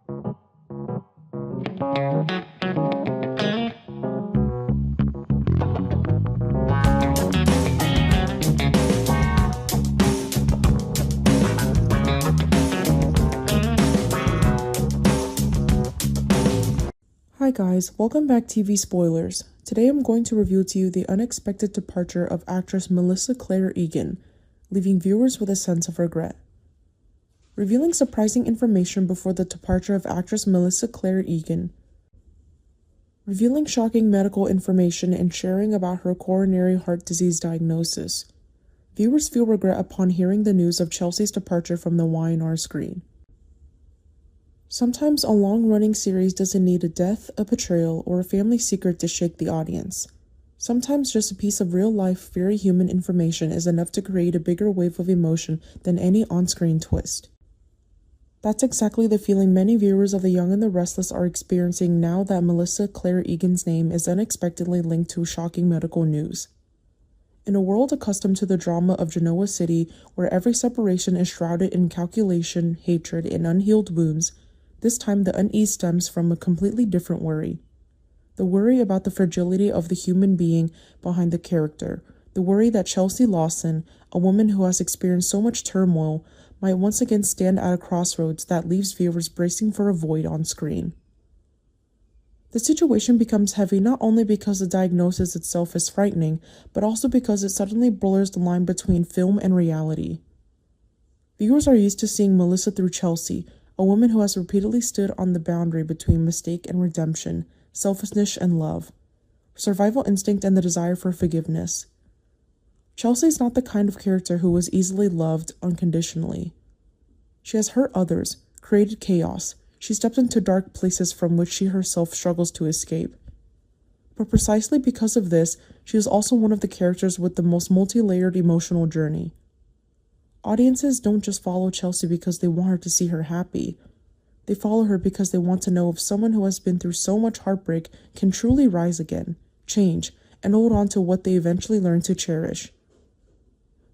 Hi guys, welcome back to TV Spoilers. Today I'm going to reveal to you the unexpected departure of actress Melissa Claire Egan, leaving viewers with a sense of regret. Revealing surprising information before the departure of actress Melissa Claire Egan. Revealing shocking medical information and sharing about her coronary heart disease diagnosis. Viewers feel regret upon hearing the news of Chelsea's departure from the Y&R screen. Sometimes a long-running series doesn't need a death, a betrayal, or a family secret to shake the audience. Sometimes just a piece of real-life, very human information is enough to create a bigger wave of emotion than any on-screen twist. That's exactly the feeling many viewers of The Young and the Restless are experiencing now that Melissa Claire Egan's name is unexpectedly linked to shocking medical news. In a world accustomed to the drama of Genoa City, where every separation is shrouded in calculation, hatred, and unhealed wounds, this time the unease stems from a completely different worry. The worry about the fragility of the human being behind the character. The worry that Chelsea Lawson, a woman who has experienced so much turmoil, might once again stand at a crossroads that leaves viewers bracing for a void on screen. The situation becomes heavy not only because the diagnosis itself is frightening, but also because it suddenly blurs the line between film and reality. Viewers are used to seeing Melissa through Chelsea, a woman who has repeatedly stood on the boundary between mistake and redemption, selfishness and love, survival instinct and the desire for forgiveness. Chelsea is not the kind of character who is easily loved unconditionally. She has hurt others, created chaos. She stepped into dark places from which she herself struggles to escape. But precisely because of this, she is also one of the characters with the most multi-layered emotional journey. Audiences don't just follow Chelsea because they want her to see her happy. They follow her because they want to know if someone who has been through so much heartbreak can truly rise again, change, and hold on to what they eventually learn to cherish.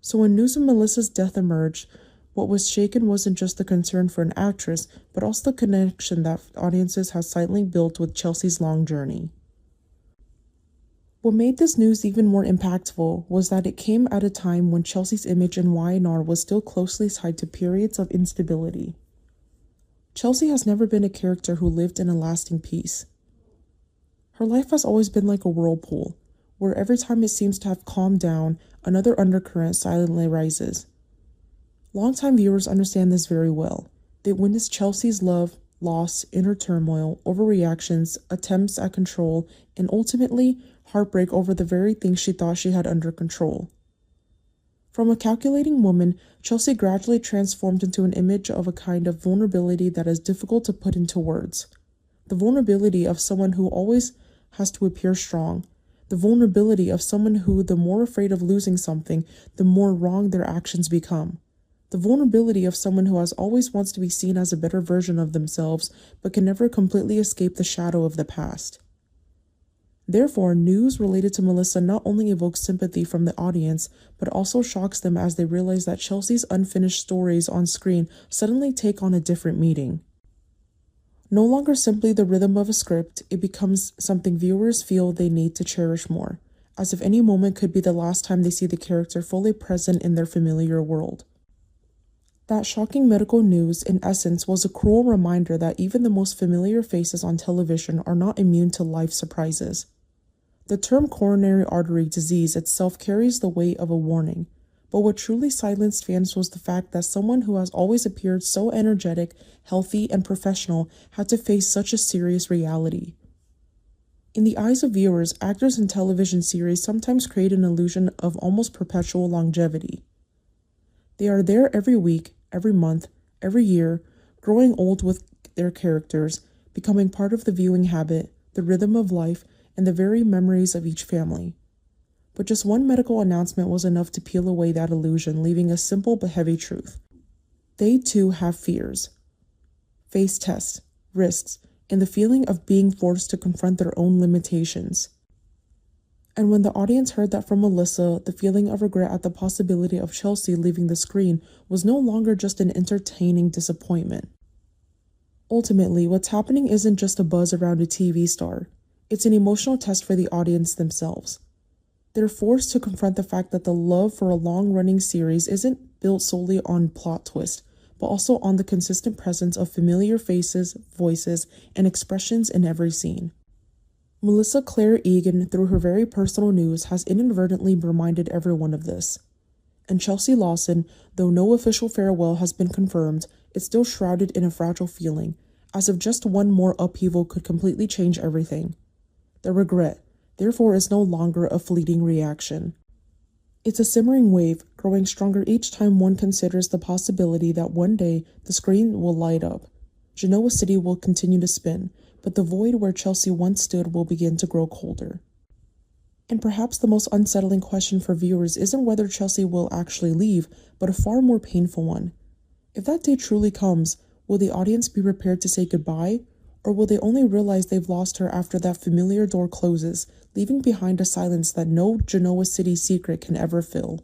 So when news of Melissa's death emerged, what was shaken wasn't just the concern for an actress, but also the connection that audiences have silently built with Chelsea's long journey. What made this news even more impactful was that it came at a time when Chelsea's image in Y&R was still closely tied to periods of instability. Chelsea has never been a character who lived in a lasting peace. Her life has always been like a whirlpool, where every time it seems to have calmed down, another undercurrent silently rises. Longtime viewers understand this very well. They witnessed Chelsea's love, loss, inner turmoil, overreactions, attempts at control, and ultimately, heartbreak over the very things she thought she had under control. From a calculating woman, Chelsea gradually transformed into an image of a kind of vulnerability that is difficult to put into words. The vulnerability of someone who always has to appear strong. The vulnerability of someone who, the more afraid of losing something, the more wrong their actions become. The vulnerability of someone who has always wants to be seen as a better version of themselves, but can never completely escape the shadow of the past. Therefore, news related to Melissa not only evokes sympathy from the audience, but also shocks them as they realize that Chelsea's unfinished stories on screen suddenly take on a different meaning. No longer simply the rhythm of a script, it becomes something viewers feel they need to cherish more, as if any moment could be the last time they see the character fully present in their familiar world. That shocking medical news, in essence, was a cruel reminder that even the most familiar faces on television are not immune to life surprises. The term coronary artery disease itself carries the weight of a warning, but what truly silenced fans was the fact that someone who has always appeared so energetic, healthy, and professional had to face such a serious reality. In the eyes of viewers, actors in television series sometimes create an illusion of almost perpetual longevity. They are there every week, every month, every year, growing old with their characters, becoming part of the viewing habit, the rhythm of life, and the very memories of each family. But just one medical announcement was enough to peel away that illusion, leaving a simple but heavy truth. They too have fears, face tests, risks, and the feeling of being forced to confront their own limitations. And when the audience heard that from Melissa, the feeling of regret at the possibility of Chelsea leaving the screen was no longer just an entertaining disappointment. Ultimately, what's happening isn't just a buzz around a TV star. It's an emotional test for the audience themselves. They're forced to confront the fact that the love for a long-running series isn't built solely on plot twist, but also on the consistent presence of familiar faces, voices, and expressions in every scene. Melissa Claire Egan, through her very personal news, has inadvertently reminded everyone of this. And Chelsea Lawson, though no official farewell has been confirmed, is still shrouded in a fragile feeling, as if just one more upheaval could completely change everything. The regret, therefore, is no longer a fleeting reaction. It's a simmering wave, growing stronger each time one considers the possibility that one day the screen will light up. Genoa City will continue to spin, but the void where Chelsea once stood will begin to grow colder. And perhaps the most unsettling question for viewers isn't whether Chelsea will actually leave, but a far more painful one. If that day truly comes, will the audience be prepared to say goodbye, or will they only realize they've lost her after that familiar door closes, leaving behind a silence that no Genoa City secret can ever fill?